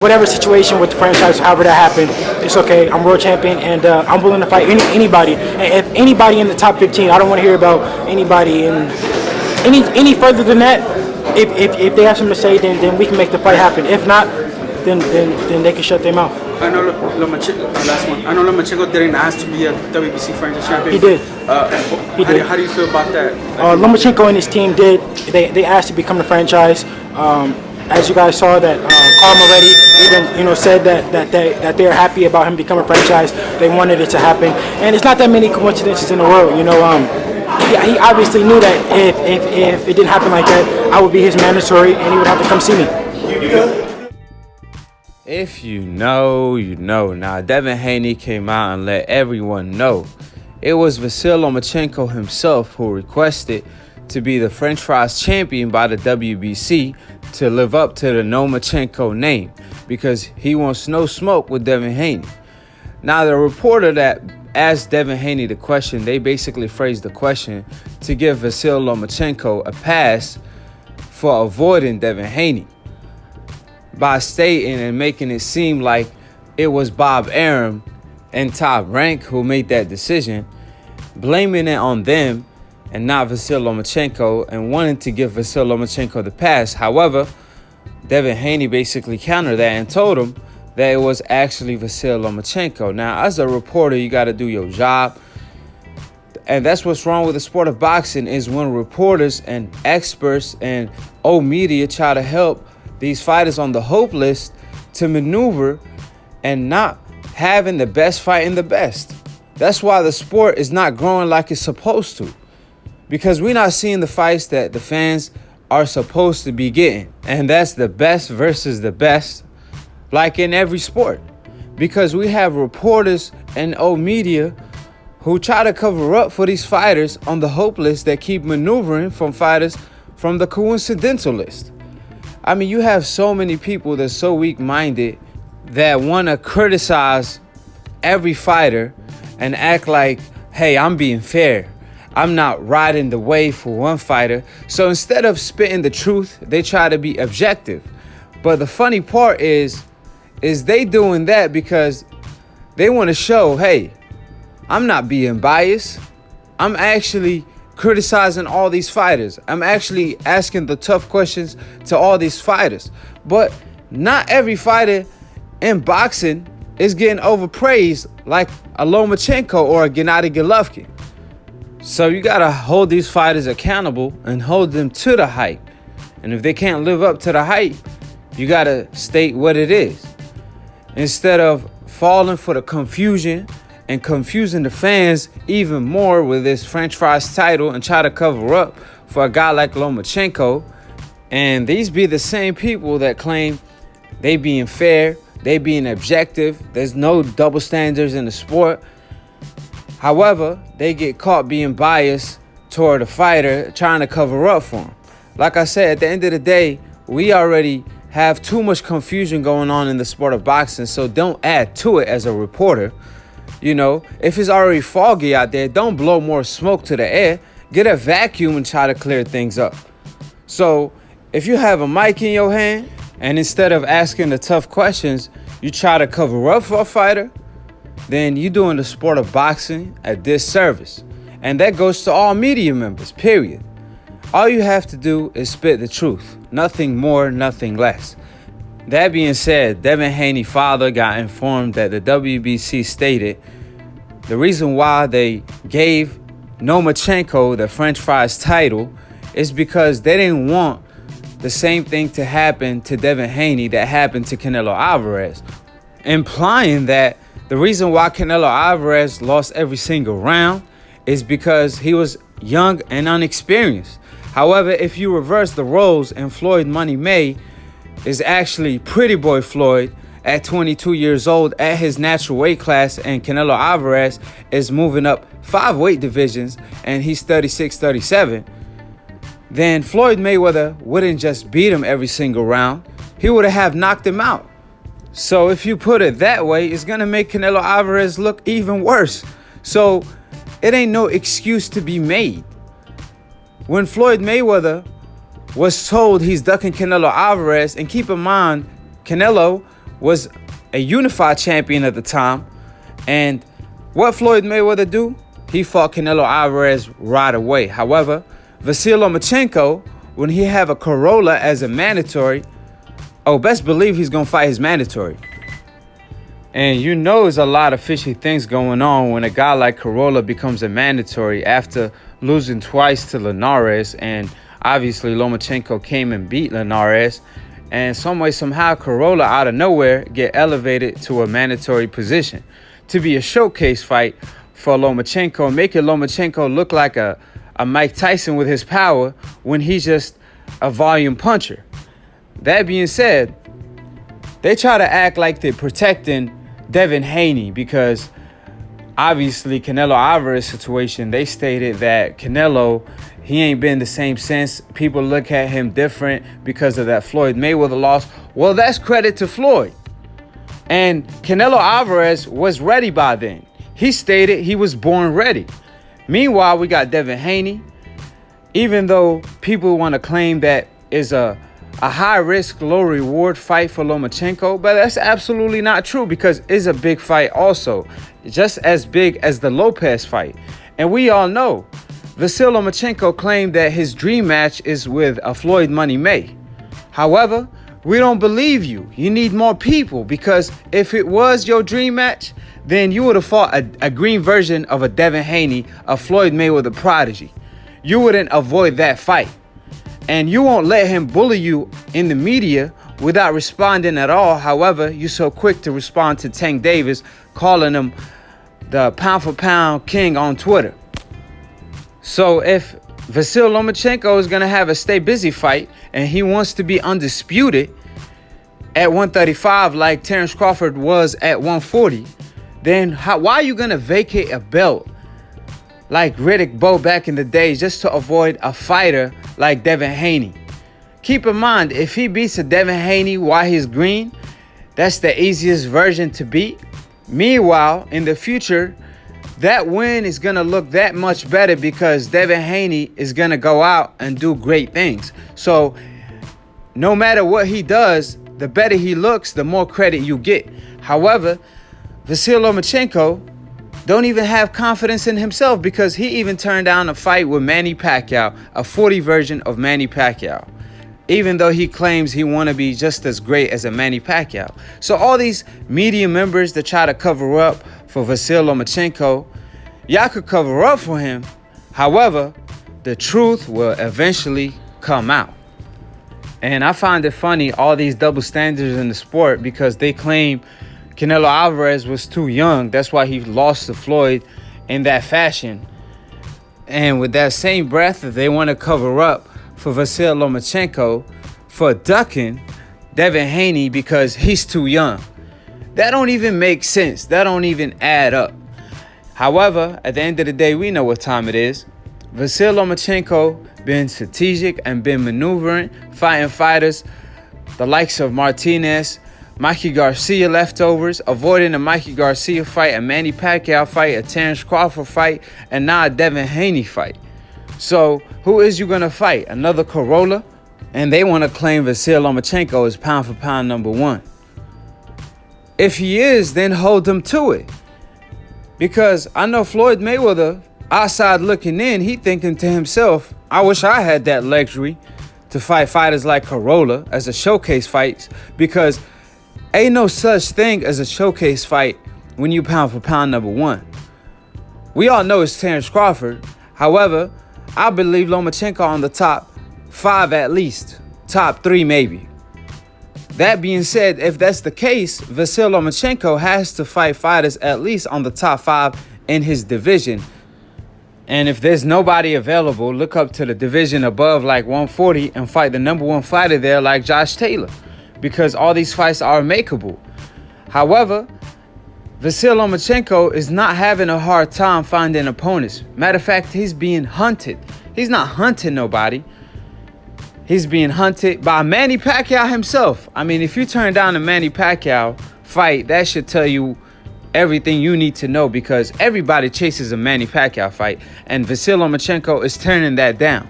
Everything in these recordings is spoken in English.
Whatever situation with the franchise, however that happened, it's okay. I'm world champion, and I'm willing to fight anybody. And if anybody in the top 15, I don't want to hear about anybody in any further than that. If they have something to say, then we can make the fight happen. If not, then they can shut their mouth. I know Lomachenko didn't ask to be a WBC Franchise Champ B. He did. He did. How do you feel about that? Lomachenko and his team did. They asked to become the franchise. As you guys saw, that Carm already even said that they're happy about him becoming a franchise. They wanted it to happen, and it's not that many coincidences in the world. He obviously knew that if it didn't happen like that, I would be his mandatory, and he would have to come see me. If you know, you know. Now, Devin Haney came out and let everyone know it was Vasyl Lomachenko himself who requested to be the franchise champion by the WBC to live up to the Lomachenko name because he wants no smoke with Devin Haney. Now, the reporter that asked Devin Haney the question, they basically phrased the question to give Vasyl Lomachenko a pass for avoiding Devin Haney by stating and making it seem like it was Bob Arum and Top Rank who made that decision, blaming it on them and not Vasyl Lomachenko, and wanting to give Vasyl Lomachenko the pass. However, Devin Haney basically countered that and told him that it was actually Vasyl Lomachenko. Now, as a reporter, you got to do your job. And that's what's wrong with the sport of boxing, is when reporters and experts and old media try to help these fighters on the hope list to maneuver and not having the best fight in the best. That's why the sport is not growing like it's supposed to, because we're not seeing the fights that the fans are supposed to be getting. And that's the best versus the best, like in every sport. Because we have reporters and old media who try to cover up for these fighters on the hope list that keep maneuvering from fighters from the coincidental list. I mean, you have so many people that's so weak-minded that want to criticize every fighter and act like, hey, I'm being fair. I'm not riding the wave for one fighter. So instead of spitting the truth, they try to be objective. But the funny part is they doing that because they want to show, hey, I'm not being biased. I'm actually criticizing all these fighters. I'm actually asking the tough questions to all these fighters. But not every fighter in boxing is getting overpraised like a Lomachenko or a Gennady Golovkin. So you got to hold these fighters accountable and hold them to the hype. And if they can't live up to the hype, you got to state what it is. Instead of falling for the confusion and confusing the fans even more with this franchise title and try to cover up for a guy like Lomachenko. And these be the same people that claim they being fair, they being objective. There's no double standards in the sport. However, they get caught being biased toward a fighter trying to cover up for him. Like I said, at the end of the day, we already have too much confusion going on in the sport of boxing, so don't add to it as a reporter. If it's already foggy out there, don't blow more smoke to the air. Get a vacuum and try to clear things up. So if you have a mic in your hand and instead of asking the tough questions, you try to cover up for a fighter, then you're doing the sport of boxing a disservice. And that goes to all media members, period. All you have to do is spit the truth. Nothing more, nothing less. That being said, Devin Haney's father got informed that the WBC stated the reason why they gave Lomachenko the franchise title is because they didn't want the same thing to happen to Devin Haney that happened to Canelo Alvarez, implying that the reason why Canelo Alvarez lost every single round is because he was young and inexperienced. However, if you reverse the roles and Floyd Money May is actually Pretty Boy Floyd at 22 years old at his natural weight class, and Canelo Alvarez is moving up 5 weight divisions and he's 36-37, then Floyd Mayweather wouldn't just beat him every single round. He would have knocked him out. So if you put it that way, it's going to make Canelo Alvarez look even worse. So it ain't no excuse to be made. When Floyd Mayweather was told he's ducking Canelo Alvarez, and keep in mind, Canelo was a unified champion at the time. And what Floyd Mayweather do? He fought Canelo Alvarez right away. However, Vasyl Lomachenko, when he have a Corolla as a mandatory, best believe he's going to fight his mandatory. And you know there's a lot of fishy things going on when a guy like Corolla becomes a mandatory after losing twice to Linares. And obviously Lomachenko came and beat Linares. And some way, somehow, Corolla out of nowhere get elevated to a mandatory position to be a showcase fight for Lomachenko, making Lomachenko look like a Mike Tyson with his power when he's just a volume puncher. That being said, they try to act like they're protecting Devin Haney because obviously Canelo Alvarez situation, they stated that Canelo, he ain't been the same since. People look at him different because of that Floyd Mayweather loss. Well, that's credit to Floyd. And Canelo Alvarez was ready by then. He stated he was born ready. Meanwhile, we got Devin Haney. Even though people want to claim that is a high-risk, low-reward fight for Lomachenko, but that's absolutely not true because it's a big fight also, just as big as the Lopez fight. And we all know Vasyl Lomachenko claimed that his dream match is with a Floyd Money May. However, we don't believe you. You need more people because if it was your dream match, then you would have fought a green version of a Devin Haney, a Floyd Mayweather prodigy. You wouldn't avoid that fight. And you won't let him bully you in the media without responding at all. However, you're so quick to respond to Tank Davis, calling him the pound-for-pound king on Twitter. So if Vasyl Lomachenko is going to have a stay busy fight and he wants to be undisputed at 135 like Terrence Crawford was at 140, then why are you going to vacate a belt like Riddick Bowe back in the day just to avoid a fighter like Devin Haney? Keep in mind, if he beats a Devin Haney while he's green, that's the easiest version to beat. Meanwhile, in the future, that win is going to look that much better because Devin Haney is going to go out and do great things. So no matter what he does, the better he looks, the more credit you get. However, Vasyl Lomachenko don't even have confidence in himself because he even turned down a fight with Manny Pacquiao, a 40 version of Manny Pacquiao, even though he claims he want to be just as great as a Manny Pacquiao. So all these media members that try to cover up for Vasyl Lomachenko, y'all could cover up for him. However, the truth will eventually come out. And I find it funny, all these double standards in the sport, because they claim Canelo Alvarez was too young. That's why he lost to Floyd in that fashion. And with that same breath, they want to cover up for Vasyl Lomachenko for ducking Devin Haney because he's too young. That don't even make sense. That don't even add up. However, at the end of the day, we know what time it is. Vasyl Lomachenko been strategic and been maneuvering, fighting fighters the likes of Martinez, Mikey Garcia leftovers, avoiding a Mikey Garcia fight, a Manny Pacquiao fight, a Terrence Crawford fight, and now a Devin Haney fight. So who is you going to fight? Another Corolla? And they want to claim Vasyl Lomachenko is pound for pound number one. If he is, then hold him to it. Because I know Floyd Mayweather, outside looking in, he thinking to himself, I wish I had that luxury to fight fighters like Corolla as a showcase fight, because ain't no such thing as a showcase fight when you pound for pound number one. We all know it's Terrence Crawford. However, I believe Lomachenko on the top 5 at least, top 3 maybe. That being said, if that's the case, Vasyl Lomachenko has to fight fighters at least on the top 5 in his division. And if there's nobody available, look up to the division above like 140 and fight the number 1 fighter there like Josh Taylor, because all these fights are makeable. However, Vasyl Lomachenko is not having a hard time finding opponents. Matter of fact, he's being hunted. He's not hunting nobody. He's being hunted by Manny Pacquiao himself. I mean, if you turn down a Manny Pacquiao fight, that should tell you everything you need to know, because everybody chases a Manny Pacquiao fight, and Vasyl Lomachenko is turning that down.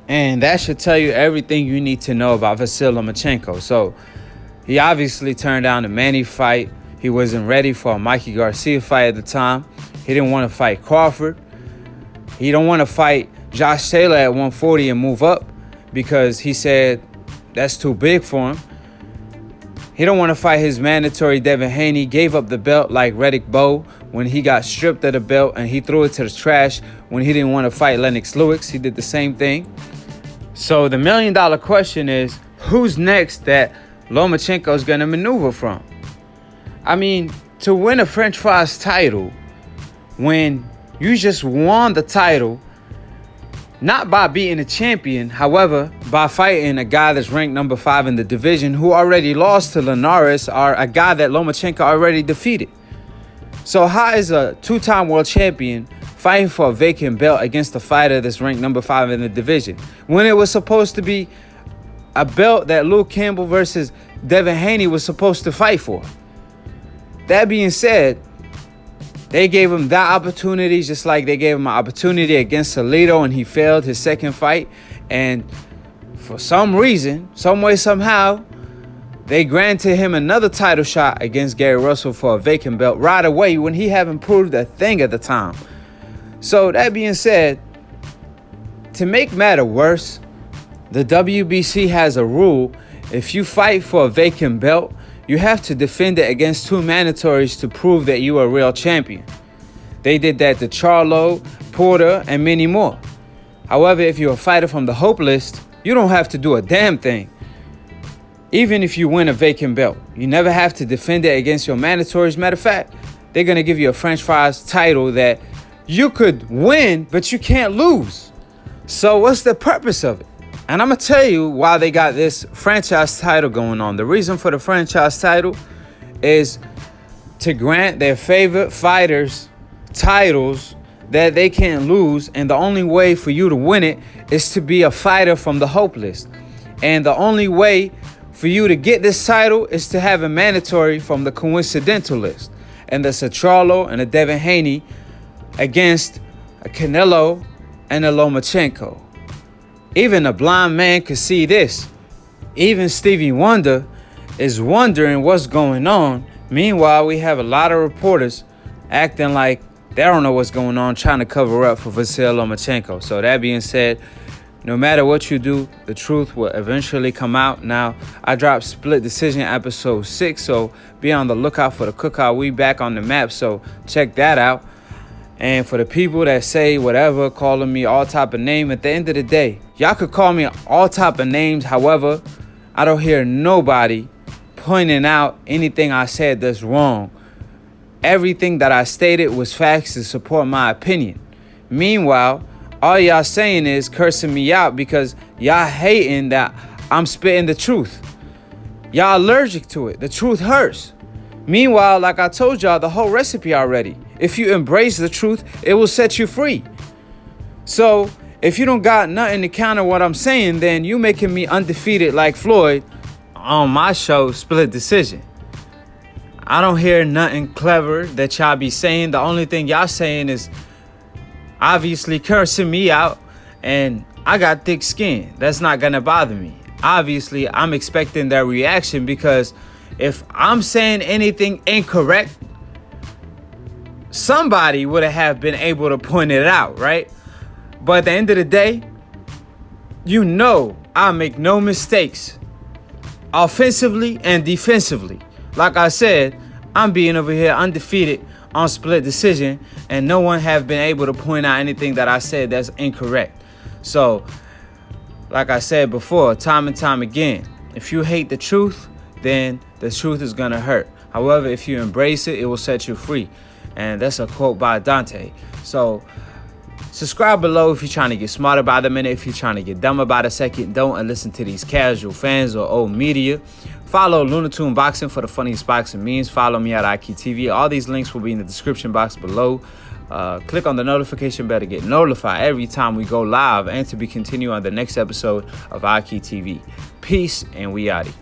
And that should tell you everything you need to know about Vasyl Lomachenko. So He obviously turned down the Manny fight. He wasn't ready for a Mikey Garcia fight at the time. He didn't want to fight Crawford. He don't want to fight Josh Taylor at 140 and move up because he said that's too big for him. He don't want to fight his mandatory Devin Haney. Gave up the belt like Riddick Bowe when he got stripped of the belt and he threw it to the trash when he didn't want to fight Lennox Lewis. He did the same thing. So the $1 million question is, who's next that Lomachenko is going to maneuver from? I mean, to win a French fries title when you just won the title, not by beating a champion, however, by fighting a guy that's ranked number 5 in the division who already lost to Linares, or a guy that Lomachenko already defeated. So how is a 2-time world champion fighting for a vacant belt against a fighter that's ranked number 5 in the division when it was supposed to be a belt that Luke Campbell versus Devin Haney was supposed to fight for? That being said, they gave him that opportunity just like they gave him an opportunity against Salido and he failed his second fight. And for some reason, some way, somehow, they granted him another title shot against Gary Russell for a vacant belt right away when he hadn't proved a thing at the time. So that being said, to make matter worse, the WBC has a rule. If you fight for a vacant belt, you have to defend it against 2 mandatories to prove that you are a real champion. They did that to Charlo, Porter, and many more. However, if you're a fighter from the Hope list, you don't have to do a damn thing. Even if you win a vacant belt, you never have to defend it against your mandatories. Matter of fact, they're going to give you a French fries title that you could win, but you can't lose. So what's the purpose of it? And I'm going to tell you why they got this franchise title going on. The reason for the franchise title is to grant their favorite fighters titles that they can't lose. And the only way for you to win it is to be a fighter from the Hope list. And the only way for you to get this title is to have a mandatory from the coincidental list. And that's a Charlo and a Devin Haney against a Canelo and a Lomachenko. Even a blind man could see this. Even Stevie Wonder is wondering what's going on. Meanwhile, we have a lot of reporters acting like they don't know what's going on, trying to cover up for Vasyl Lomachenko. So that being said, no matter what you do, the truth will eventually come out. Now, I dropped Split Decision episode 6, so be on the lookout for the cookout. We back on the map, so check that out. And for the people that say whatever, calling me all type of name, at the end of the day, y'all could call me all type of names. However, I don't hear nobody pointing out anything I said that's wrong. Everything that I stated was facts to support my opinion. Meanwhile, all y'all saying is cursing me out because y'all hating that I'm spitting the truth. Y'all allergic to it. The truth hurts. Meanwhile, like I told y'all, the whole recipe already. If you embrace the truth, it will set you free. So if you don't got nothing to counter what I'm saying, then you making me undefeated like Floyd on my show, Split Decision. I don't hear nothing clever that y'all be saying. The only thing y'all saying is obviously cursing me out, and I got thick skin. That's not gonna bother me. Obviously, I'm expecting their reaction because if I'm saying anything incorrect, somebody would have been able to point it out, right? But at the end of the day, you know I make no mistakes offensively and defensively. Like I said, I'm being over here undefeated on Split Decision, and no one have been able to point out anything that I said that's incorrect. So, like I said before, time and time again, if you hate the truth, then the truth is gonna hurt. However, if you embrace it, it will set you free. And that's a quote by Dante. So subscribe below if you're trying to get smarter by the minute. If you're trying to get dumber by the second, don't and listen to these casual fans or old media. Follow Lunatoon Boxing for the funniest boxing memes. Follow me at IKTV. All these links will be in the description box below. Click on the notification bell to get notified every time we go live and to be continued on the next episode of IKTV. Peace, and we outie.